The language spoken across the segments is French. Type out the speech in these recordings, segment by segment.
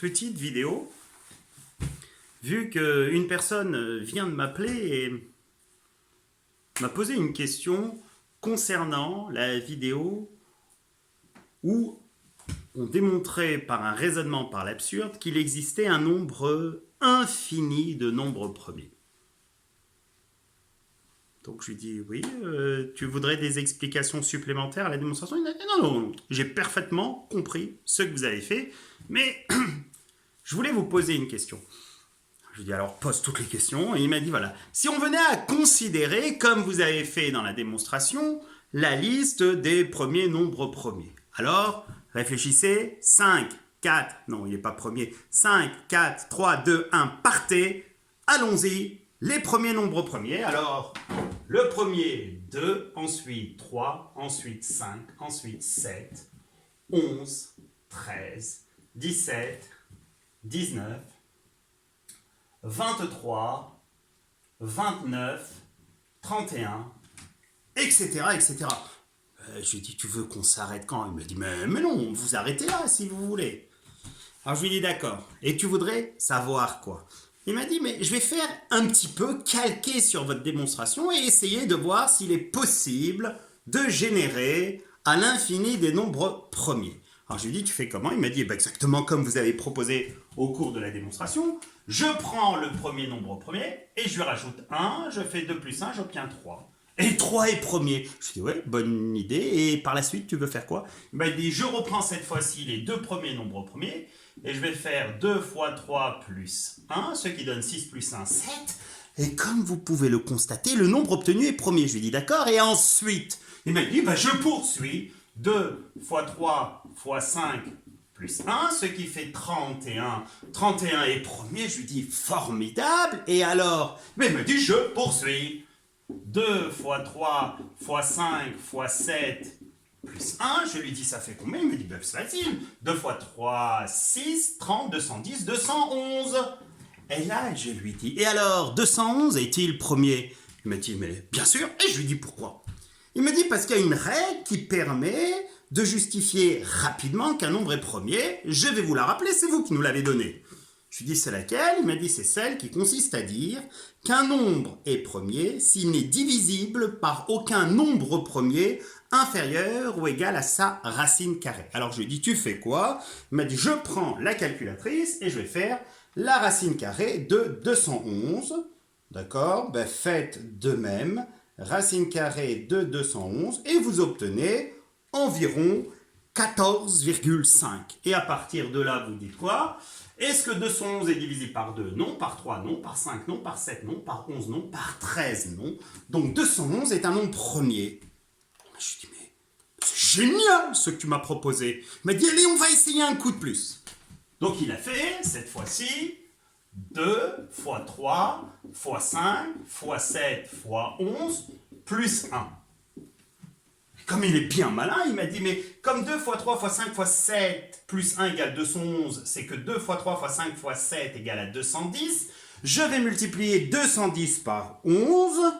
petite vidéo, vu qu'une personne vient de m'appeler et m'a posé une question concernant la vidéo où on démontrait par un raisonnement par l'absurde qu'il existait un nombre infini de nombres premiers. Donc je lui dis, oui, tu voudrais des explications supplémentaires à la démonstration? Il m'a dit, non, j'ai parfaitement compris ce que vous avez fait, mais je voulais vous poser une question. Je lui dis, alors pose toutes les questions, et il m'a dit, voilà, si on venait à considérer, comme vous avez fait dans la démonstration, la liste des premiers nombres premiers. Alors, réfléchissez, 5, 4, non, il n'est pas premier, 5, 4, 3, 2, 1, partez, allons-y, les premiers nombres premiers. Alors, le premier, 2, ensuite 3, ensuite 5, ensuite 7, 11, 13, 17, 19, 23, 29, 31, etc., etc. Je lui ai dit, tu veux qu'on s'arrête quand? Il me dit, mais non, vous arrêtez là si vous voulez. Alors je lui ai dit, d'accord. Et tu voudrais savoir quoi? Il m'a dit, mais je vais faire un petit peu calquer sur votre démonstration et essayer de voir s'il est possible de générer à l'infini des nombres premiers. Alors je lui ai dit, tu fais comment? Il m'a dit, exactement comme vous avez proposé au cours de la démonstration. Je prends le premier nombre premier et je lui rajoute 1, je fais 2 plus 1, j'obtiens 3. Et 3 est premier. Je lui ai dit, ouais, bonne idée. Et par la suite, tu veux faire quoi? Il m'a dit, je reprends cette fois-ci les deux premiers nombres premiers et je vais faire 2 fois 3 plus 1, ce qui donne 6 plus 1, 7. Et comme vous pouvez le constater, le nombre obtenu est premier. Je lui ai dit, d'accord. Et ensuite, il m'a dit, je poursuis. 2 fois 3 fois 5 plus 1, ce qui fait 31. 31 est premier. Je lui dis, formidable. Et alors? Mais il m'a dit, je poursuis. 2 fois 3 fois 5 fois 7 plus 1, je lui dis ça fait combien? Il me dit c'est facile, 2 fois 3, 6, 30, 210, 211. Et là je lui dis, et alors 211 est-il premier? Il me dit mais bien sûr, et je lui dis pourquoi? Il me dit parce qu'il y a une règle qui permet de justifier rapidement qu'un nombre est premier, je vais vous la rappeler, c'est vous qui nous l'avez donnée. Je lui dis c'est laquelle? Il m'a dit c'est celle qui consiste à dire qu'un nombre est premier s'il n'est divisible par aucun nombre premier inférieur ou égal à sa racine carrée. Alors je lui dis tu fais quoi? Il m'a dit je prends la calculatrice et je vais faire la racine carrée de 211. D'accord? Faites de même. Racine carrée de 211 et vous obtenez environ 14,5. Et à partir de là, vous dites quoi? Est-ce que 211 est divisé par 2? Non. Par 3? Non. Par 5? Non. Par 7? Non. Par 11? Non. Par 13? Non. Donc 211 est un nombre premier. Je lui dis, mais c'est génial ce que tu m'as proposé. Il m'a dit, allez, on va essayer un coup de plus. Donc il a fait, cette fois-ci, 2 fois 3 fois 5 fois 7 fois 11 plus 1. Comme il est bien malin, il m'a dit, mais comme 2 fois 3 fois 5 fois 7 plus 1 égale 211, c'est que 2 fois 3 fois 5 fois 7 égale à 210, je vais multiplier 210 par 11,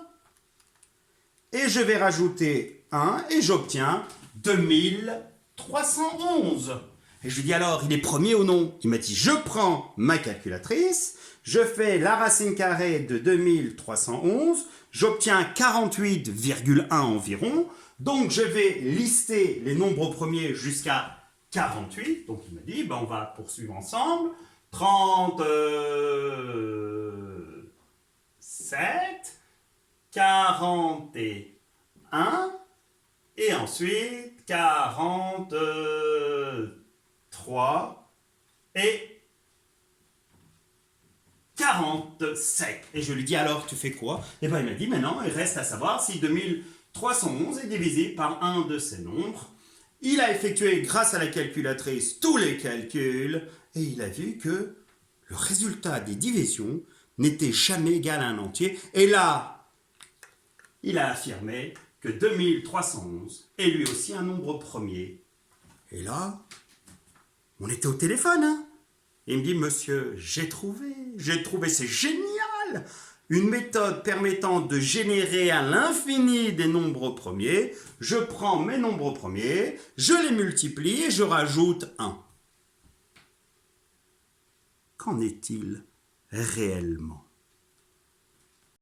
et je vais rajouter 1, et j'obtiens 2311. Et je lui dis alors, il est premier ou non? Il m'a dit, je prends ma calculatrice, je fais la racine carrée de 2311, j'obtiens 48,1 environ, donc je vais lister les nombres premiers jusqu'à 48. Donc il m'a dit, on va poursuivre ensemble. 37, 41, et ensuite 43 et 47. Et je lui dis alors, tu fais quoi? Et il m'a dit, maintenant, il reste à savoir si 2311 est divisé par un de ces nombres. Il a effectué, grâce à la calculatrice, tous les calculs, et il a vu que le résultat des divisions n'était jamais égal à un entier. Et là, il a affirmé que 2311 est lui aussi un nombre premier. Et là, on était au téléphone, hein. Et il me dit, monsieur, j'ai trouvé, c'est génial! Une méthode permettant de générer à l'infini des nombres premiers. Je prends mes nombres premiers, je les multiplie et je rajoute 1. qu'en est-il réellement ?